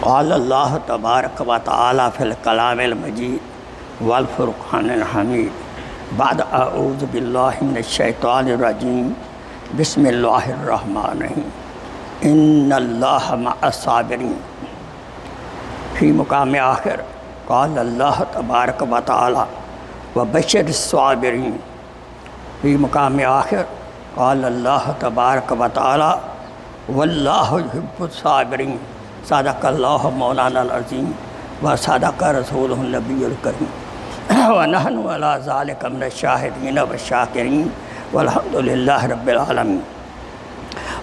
قال اللہ تبارک و تعالی فی الکلام المجید والفرقان الحمید بعد اعوذ باللہ من الشیطان الرجیم بسم اللہ الرحمن الرحیم ان اللہ مع الصابرین. فی مقام آخر قال اللہ تبارک و تعالی وبشر الصابرین. فی مقام آخر قال اللہ تبارک و تعالی واللہ یحب الصابرین. صدق اللہ مولانا العظیم و صدق رسولہ النبی الکریم ونحن علی ذلک من الشاہدین والشاکرین والحمد للہ رب العالمین.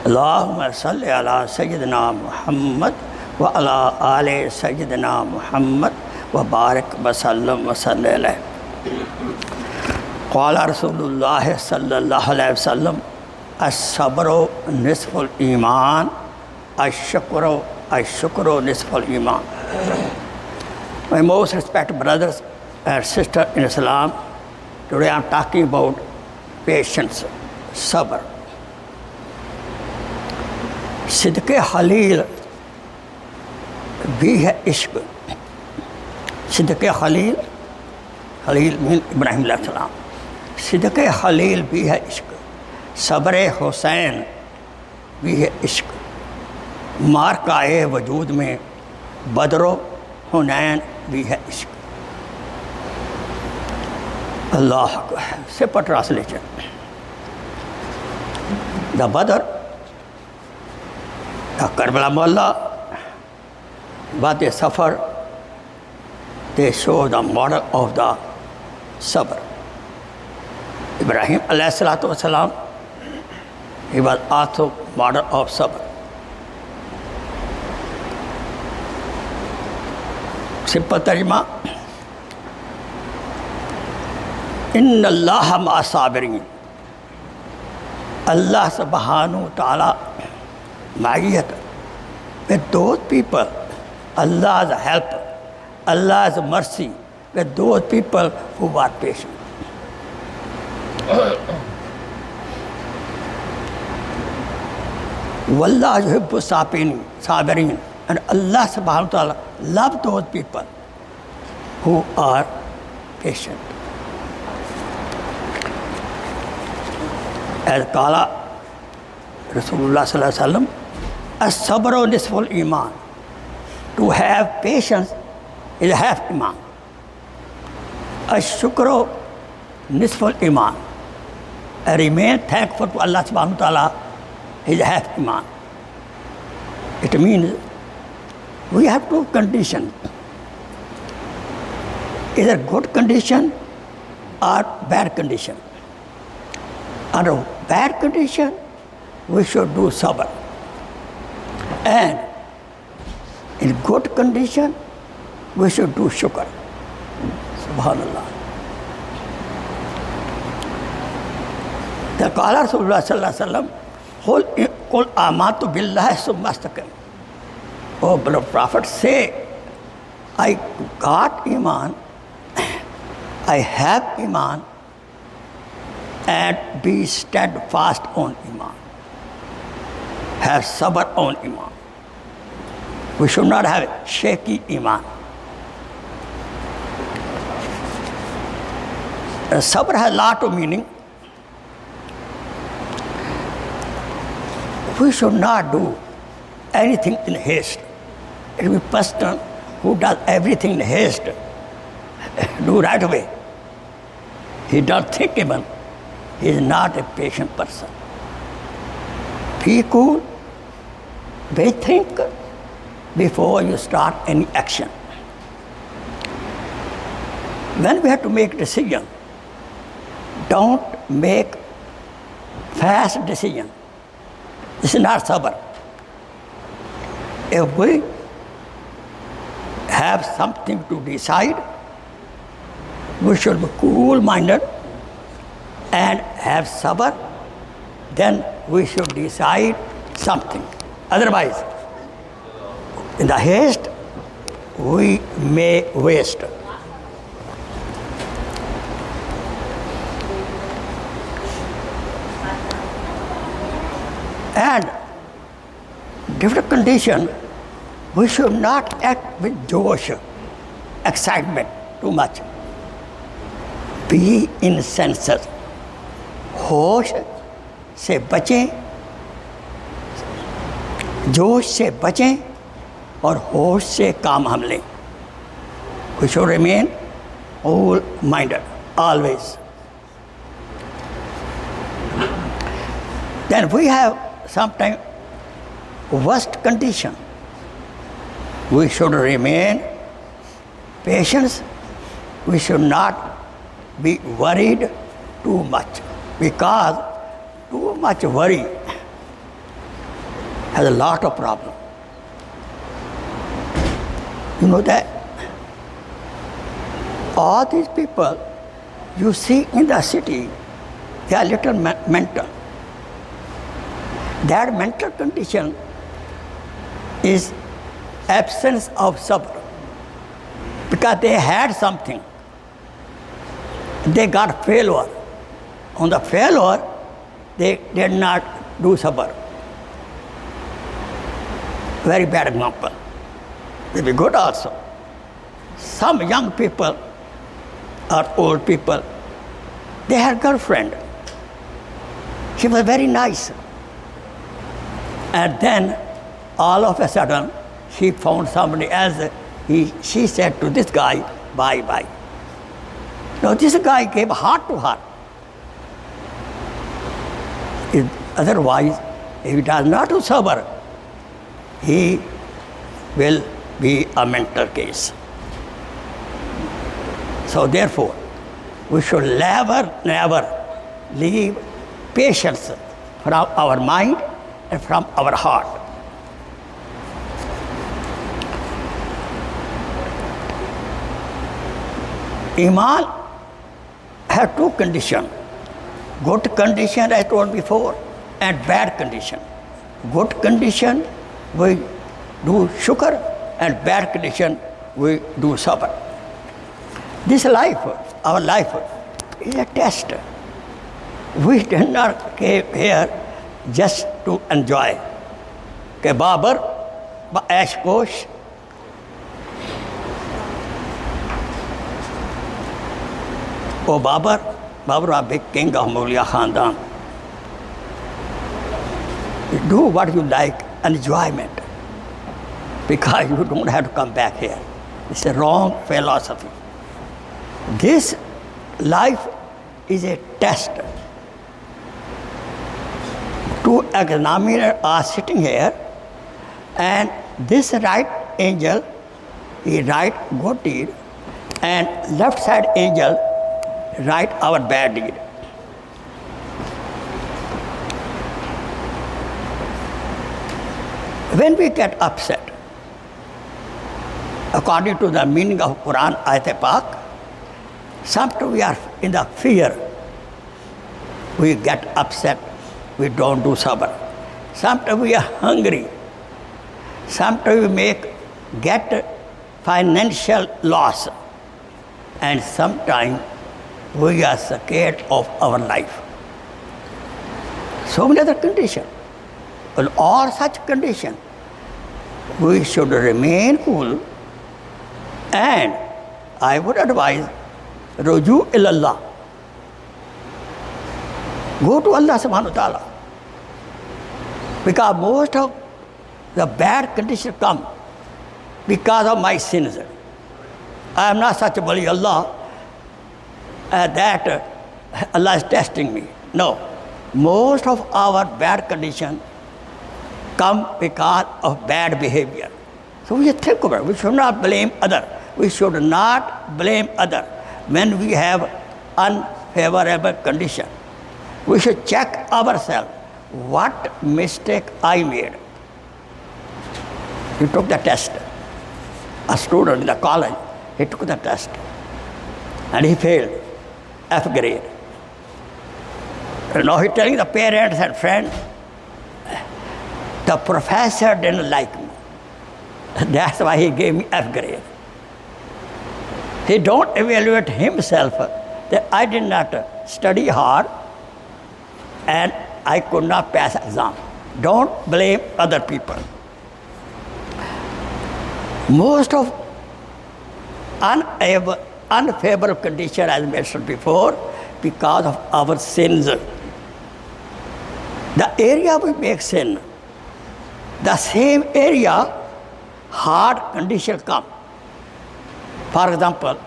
اللہم صلی علی سیدنا محمد وعلی آل سیدنا محمد وبارک وسلم وصلی علیہ. قال رسول اللہ صلی اللہ علیہ وسلم الصبر نصف الایمان الشکر نصف الایمان. My most respected brothers and sisters in Islam, today I am talking about patience, sabr. صدق خلیل بھی ہے عشق. صدق خلیل من ابراہیم علیہ السلام. صدق خلیل بھی ہے عشق. صبر حسین بھی ہے عشق. مارکائے وجود میں بدر و حنین بھی ہے عشق. اللہ سپر ٹرانسلیشن. دا بدر دا کربلا مولا بات سفر they show the model of the sabr. Ibrahim alayhi salatu wasalam, he was also model of sabr. Simple tarjuma, inna Allah ma'a sabirin. Allah subhanahu wa ta'ala ma'iyat with those people, Allah's help, Allah's mercy with those people who are patient. Wallah yuhibbu sabirin, and Allah subhanahu wa ta'ala love those people who are patient. As qala Rasulullah sallallahu alaihi wasallam, as-sabru nisful iman. To have patience is half iman. Ash-shukru nisful iman. I remain thankful to Allah subhanahu wa ta'ala is half iman. It means we have two conditions. Either good condition or bad condition. Under bad condition, we should do sabr. And in good condition, we should do shukr. Subhanallah. The Qala Rasulullah sallallahu alaihi wasallam, Qul amantu billahi summa istaqim. Oh beloved Prophet, say, I got iman, I have iman, and be steadfast on iman. Have sabr on iman. We should not have shaky iman. Sabr has a lot of meaning. We should not do anything in haste. It will be a person who does everything in haste, do right away. He doesn't think even. He is not a patient person. Be cool. Be think before you start any action. When we have to make a decision, don't make fast decision. This is not sabr. If we have something to decide, we should be cool-minded and have sabr, then we should decide something. Otherwise, in the haste, we may waste. And different condition, We should not act with josh, excitement too much. Be in senses. ہوش سے بچیں, جوش سے بچیں اور ہوش سے کام ہم لیں. We should remain cool-minded always. Then we have sometimes worst condition. We should remain patient. We should not be worried too much, because too much worry has a lot of problems. You know that all these people you see in the city, they are little mental. That mental condition is absence of sabr, because they had something, they got failure. On the failure, they did not do sabr. Very bad example. They be good also. Some young people or old people, they had girlfriend. She was very nice. And then all of a sudden, she found somebody else. She said to this guy, bye bye. Now this guy gave heart to heart. Otherwise, if he does not do sabr, he will be a mental case. So therefore, we should never leave patience from our mind and from our heart. Iman has two conditions. Good condition, I told before, and bad condition. Good condition, we do shukr, and bad condition, we do sabr. This life, our life, is a test. We did not came here just to enjoy. Ke Babar, Aish Kosh, oh Babar was big king of Mughal Khandan. Do what you like, enjoyment, because you don't have to come back here. It's a wrong philosophy. This life is a test. Two examiners are sitting here, and this right angel, he write good deed, and left side angel write our bad deed. When we get upset, according to the meaning of Quran, Ayat-e-Pak, sometimes we are in the fear. We get upset, we don't do sabr. Sometimes we are hungry. Sometimes we get financial loss. And sometimes we are scared of our life. So many other conditions. In all such conditions, we should remain cool, and I would advise Ruju ilallah. Go to Allah subhanahu wa ta'ala. Because most of the bad conditions come because of my sins. I am not such a wali Allah that Allah is testing me. No. Most of our bad conditions come because of bad behavior. So we think about it. We should not blame others. We should not blame others when we have unfavorable condition. We should check ourselves. What mistake I made? He took the test. A student in the college, he took the test. And he failed. F grade. And now he's telling the parents and friends, the professor didn't like me. That's why he gave me F grade. He don't evaluate himself that I did not study hard and I could not pass exam. Don't blame other people. Most of unfavorable condition, as mentioned before, because of our sins. The area we make sin, the same area, hard condition come. For example,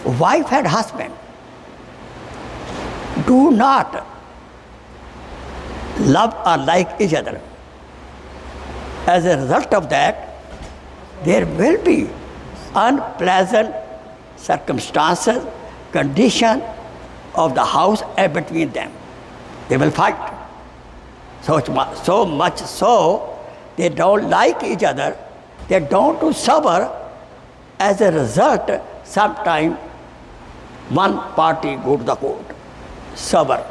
wife and husband do not love or like each other. As a result of that, there will be unpleasant circumstances, condition of the house and between them. They will fight. So much so, they don't like each other, they don't do sabr. As a result, sometime one party go to the court. Sabr.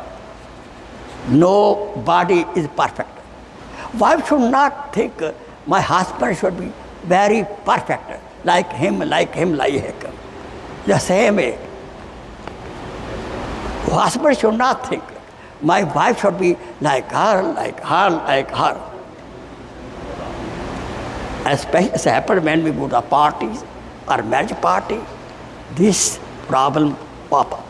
Nobody is perfect. Wife should not think my husband should be very perfect, like him. The same way. Husband should not think my wife should be like her. Especially as happens when we go to parties or marriage party, this problem pop up.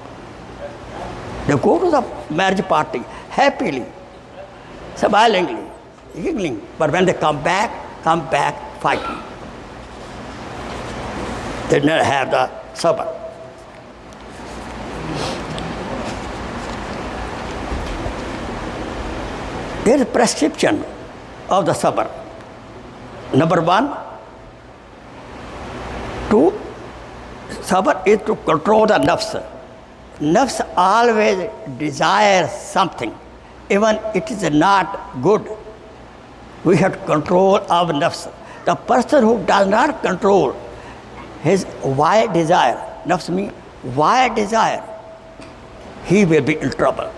They go to the marriage party happily, smilingly, giggling, but when they come back fighting. They never have the sabr. There is a prescription of the sabr. Number one, sabr is to control the nafs. Nafs always desires something, even it is not good. We have to control our nafs. The person who does not control his wild desire, nafs means wild desire, he will be in trouble.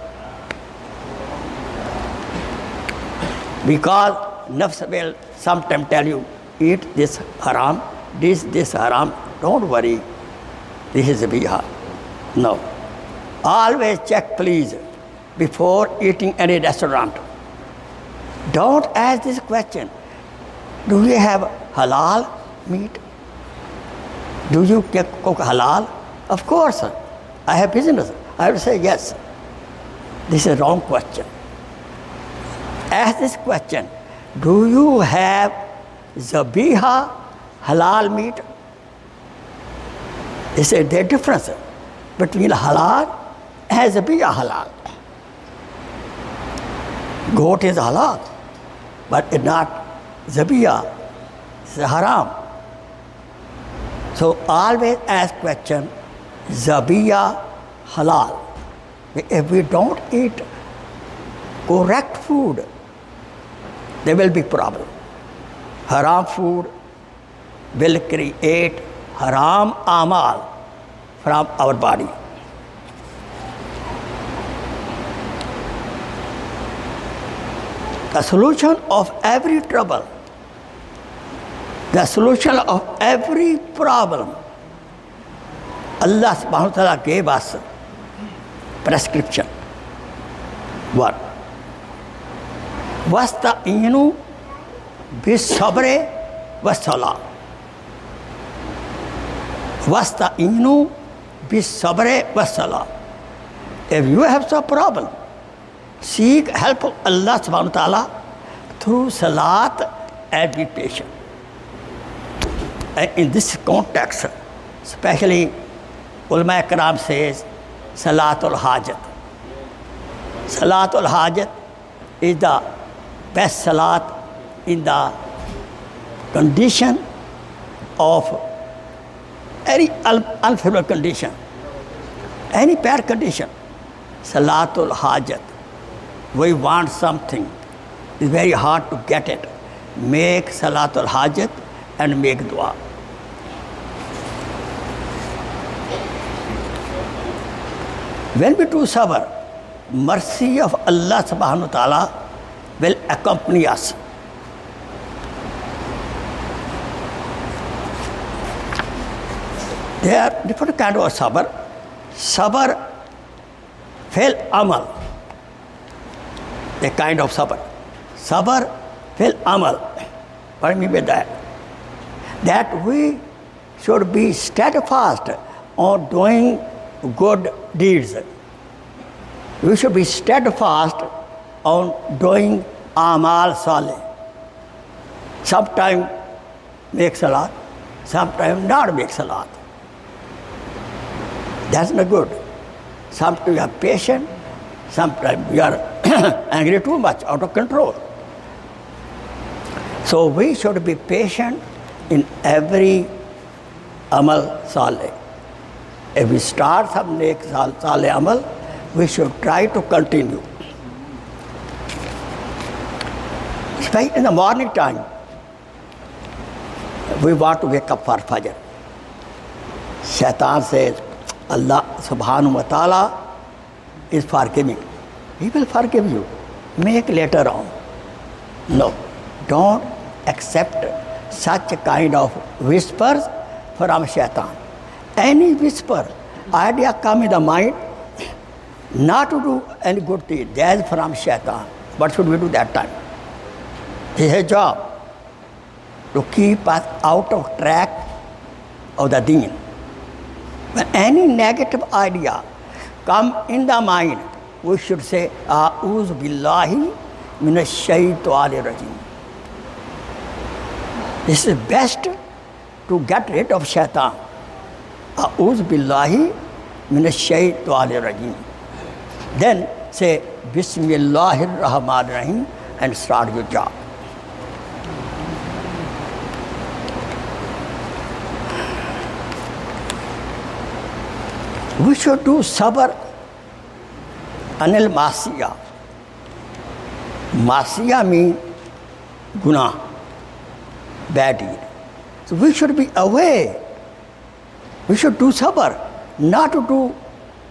Because nafs will sometimes tell you, eat this haram, this haram, don't worry, this is biha. No. Always check, please, before eating any restaurant. Don't ask this question. Do you have halal meat? Do you cook halal? Of course, I have business. I have to say yes. This is a wrong question. Ask this question. Do you have zabiha halal meat? They say there's a difference between halal and zabiha halal. Goat is halal, but it's not zabiha, it's haram. So always ask question, zabiha halal. If we don't eat correct food, there will be problem. Haram food will create haram amal from our body. The solution of every trouble, the solution of every problem, Allah subhanahu wa ta'ala gave us prescription. What? Wasta'inu bis-sabri was-salah. Wasta'inu bis-sabri was-salah. If you have some problem, seek help of Allah subhanahu wa ta'ala through salat and be patient. And in this context, especially ulama ikram says salatul hajat. Salatul hajat is the best salat in the condition of any unfavorable condition, any bad condition. Salatul hajat. We want something, it's very hard to get it. Make salatul hajat and make dua. When we do sabr, mercy of Allah subhanahu wa ta'ala will accompany us. There are different kinds of sabr. Sabr fil amal, a kind of sabr. Sabr fil amal. What do I mean by that? that we should be steadfast on doing good deeds. We should be steadfast on doing amal saleh. Sometimes make salat, sometimes not make salat. That's not good. Sometimes you are patient, sometimes you are angry too much, out of control. So we should be patient in every amal saleh. If we start some nek saleh amal, we should try to continue. Especially in the morning time, we want to wake up for Fajr. Shaitan says, Allah subhanahu wa ta'ala is forgiving. He will forgive you. Make later on. No, don't accept such a kind of whispers from Shaitan. Any whisper, idea come in the mind, not to do any good deed, that is from Shaitan. What should we do that time? It is his job to keep us out of track of the deen. When any negative idea come in the mind, we should say, A'udhu billahi minash shaitanir rajim. This is best to get rid of shaitan. A'udhu billahi minash shaitanir rajim. Then say, Bismillahir Rahmanir Rahim and start your job. We should do sabr anil masiya. Masiya means guna, bad deed. So we should be aware. We should do sabr, not to do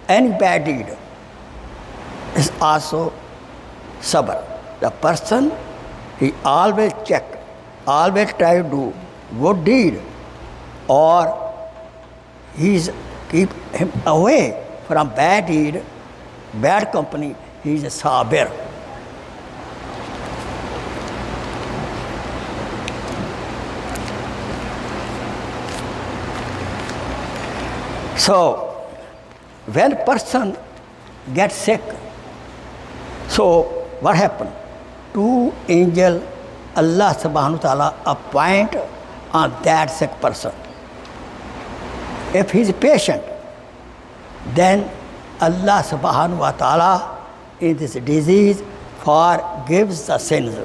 any bad deed. It's also sabr. The person, he always check, always try to do good deed, or he's keep him away from bad deed, bad company. He is a sabir. So, when person gets sick, so what happened? Two angels, Allah subhanahu wa ta'ala appoint on that sick person. If he is patient, then Allah subhanahu wa ta'ala in this disease forgives the sins.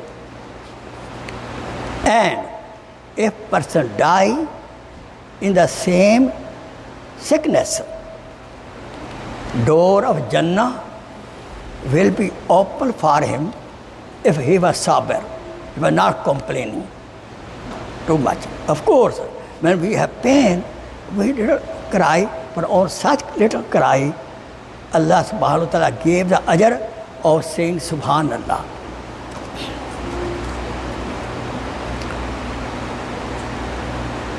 And if person die in the same sickness, door of Jannah will be open for him if he was sabir, he was not complaining too much. Of course, when we have pain, we didn't cry, but on such little cry, Allah subhanahu wa ta'ala gave the ajr of saying Subhanallah.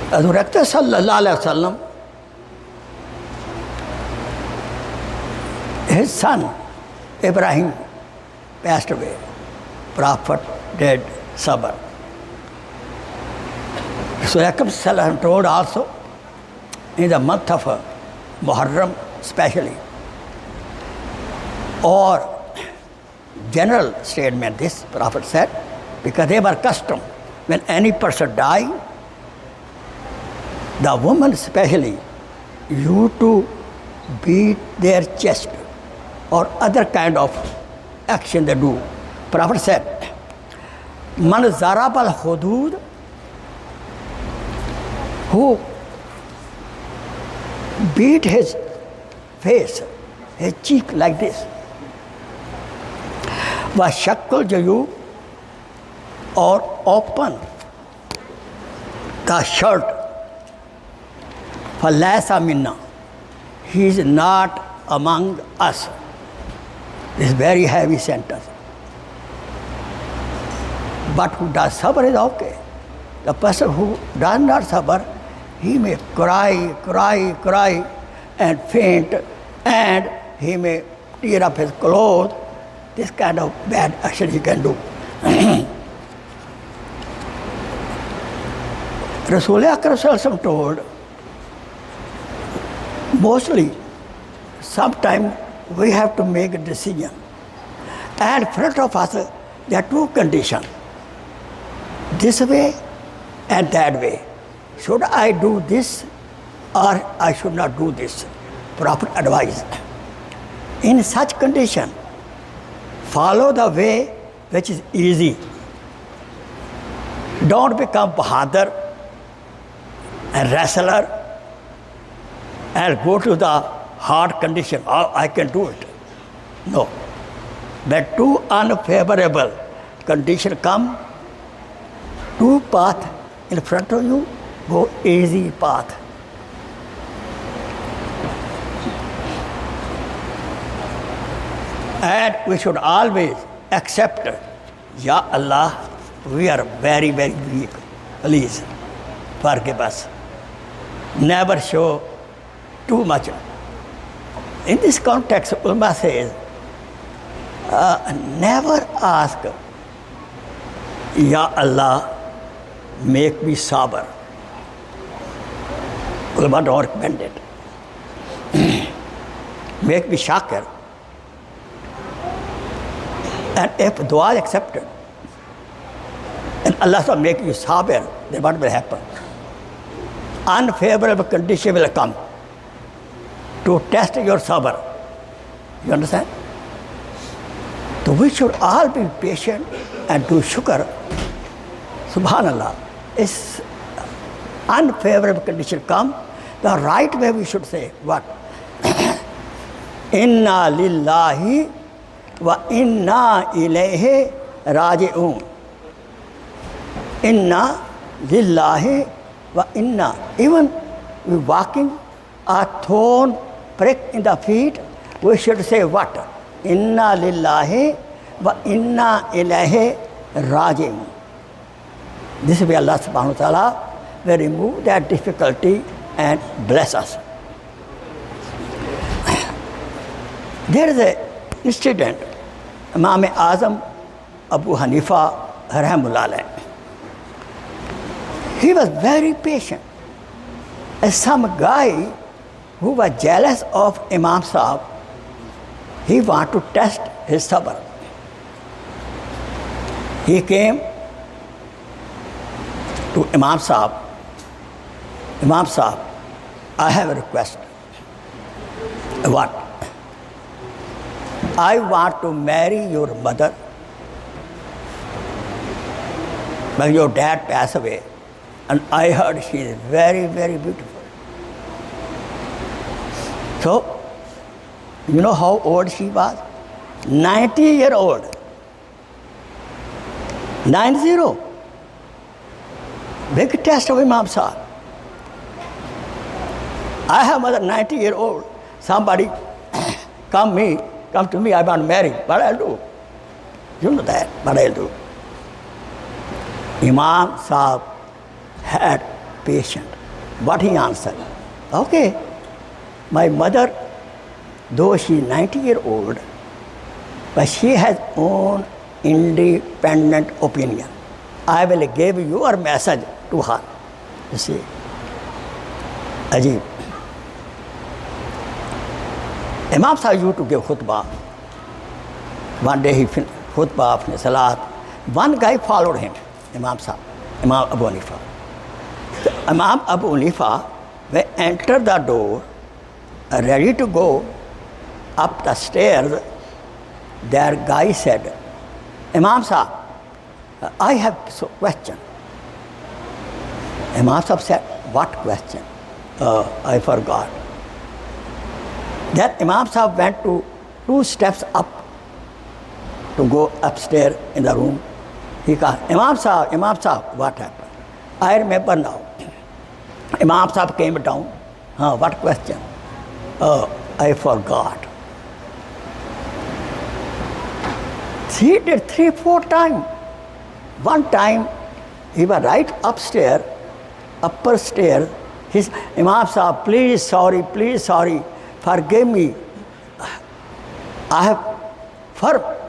Hazrat sallallahu alaihi wasallam, his son Ibrahim passed away. Prophet did sabr. So Yakub sallallahu told also, in the month of Muharram especially, or general statement, this Prophet said, because they were custom, when any person die, the woman especially used to beat their chest or other kind of action they do. Prophet said, Man zarab al hudud, who beat his face, his cheek like this, was shakkul jayu, or open the shirt, falaysa minna, he is not among us. This is very heavy sentence. But who does sabr is okay. The person who does not sabr, he may cry and faint, and he may tear up his clothes. This kind of bad action he can do. Rasul Akram Sallallahu Alaihi Wasallam told, mostly, sometimes we have to make a decision. And in front of us, there are two conditions. This way and that way. Should I do this or I should not do this? Proper advice. In such condition, follow the way which is easy. Don't become bahadur and wrestler and go to the hard condition. Oh, I can do it. No. When two unfavorable conditions come, two paths in front of you, go easy path. And we should always accept, Ya Allah, we are very, very weak. Please, forgive us. Never show too much. In this context, ulama says, never ask, Ya Allah, make me sober. Ulama don't recommend it. Make me shakir. And if dua is accepted, and Allah will make you sabir, then what will happen? Unfavorable condition will come to test your sabr. You understand? So we should all be patient and do shukr. Subhanallah. If unfavorable condition come, the right way we should say what? Inna lillahi wa inna ilayhi raji'un. Inna lillahi wa inna. Even we walking a thorn prick in the feet, we should say what? Inna lillahi wa inna ilayhi raji'un. This way Allah subhanahu wa ta'ala will remove that difficulty and bless us. There is an incident, Imam Azam Abu Hanifa rahimahullah alayh. He was very patient. And some guy who was jealous of Imam Sahib, he wanted to test his sabr. He came to Imam Sahib. Imam Sahib, I have a request. What? I want to marry your mother, but your dad passed away, and I heard she is very, very beautiful. So, you know how old she was? 90-year-old. 90. Big test of Imam Sahib. I have mother 90-year-old. Somebody come to me, I want to marry. What I'll do? You know that, what I'll do. Imam Sahib had patience. What he answered? Okay, my mother, though she is 90-year-old, but she has own independent opinion. I will give your message to her. You see, Ajib. Imam Sahib used to give khutbah. One day he finished khutbah, finished salat. One guy followed him, Imam Sahib, Imam Abu Hanifa. So Imam Abu Hanifa, when entered the door, ready to go up the stairs, that guy said, Imam Sahib, I have a question. Imam Sahib said, what question? I forgot. Then Imam Sahib went to 2 steps up to go upstairs in the room. He called, Imam Sahib, what happened? I remember now. Imam Sahib came down. What question? I forgot. He did 3-4 times. One time, he was right upstairs, upper stairs. He said, Imam Sahib, please sorry, forgive me. I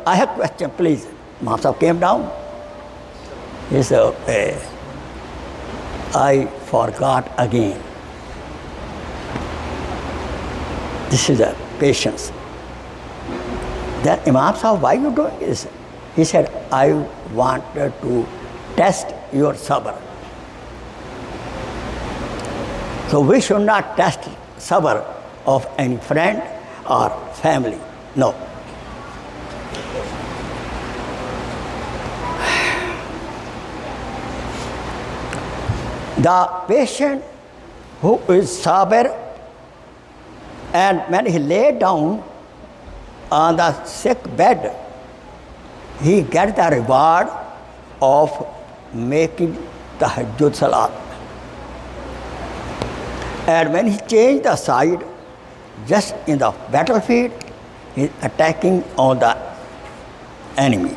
have question, please. Imam Sahib came down. He said, I forgot again. This is a patience. Then Imam Sahib, why you doing this? He said, I wanted to test your sabr. So we should not test sabr of any friend or family. No. The patient who is sabr, and when he lay down on the sick bed, he gets the reward of making tahajjud salat. And when he changed the side, just in the battlefield, he is attacking on the enemy.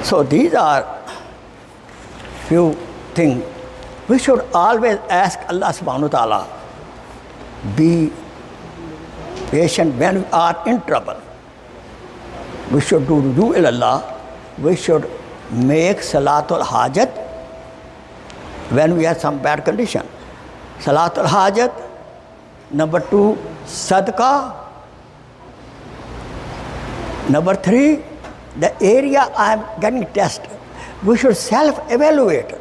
So these are few things. We should always ask Allah subhanahu wa ta'ala, be patient when we are in trouble. We should do ruju ilallah. We should make salatul hajat when we have some bad condition. Salatul hajat. Number 2, sadaqah. Number 3, the area I am getting tested. We should self-evaluate.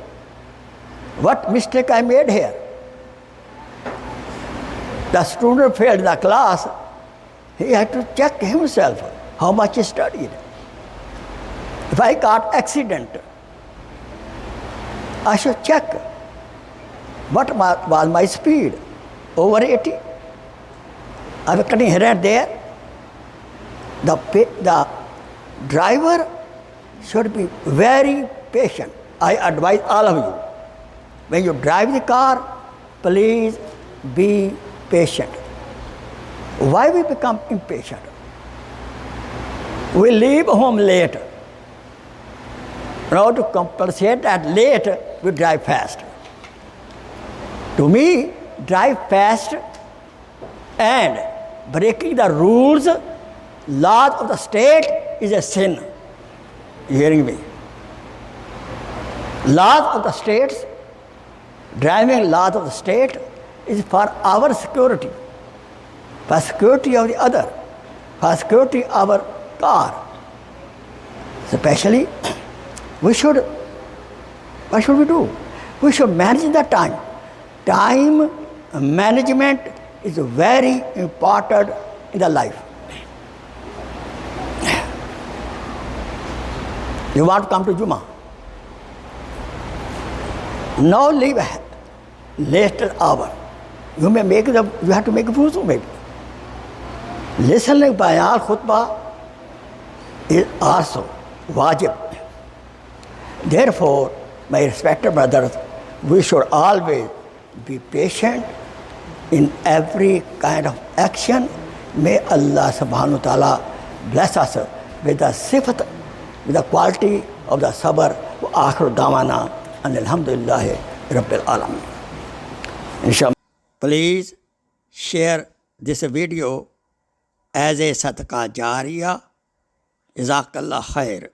What mistake I made here? The student failed the class. He had to check himself how much he studied. If I got accident, I should check what was my speed. Over 80. I was cutting here and there. The driver should be very patient. I advise all of you, when you drive the car, please be patient. Why we become impatient? We leave home late. Now to compensate that late, we drive fast. To me, drive fast and breaking the rules, laws of the state is a sin. You hearing me? Laws of the states, driving laws of the state is for our security, for security of the other, for security of our car. Especially, what should we do? We should manage the time. Time management is very important in the life. You want to come to Jummah? Now leave a later hour. You have to make a wuzu maybe. Listening bayan khutbah is also wajib. Therefore, my respected brothers, we should always be patient in every kind of action. May Allah subhanahu wa ta'ala bless us with the sifat, with the quality of the sabr. Wa akhiru da'wana and alhamdulillahi rabbil alamin. Inshallah. Please share this video as a sadaqah jariyah. Jazakallah khair.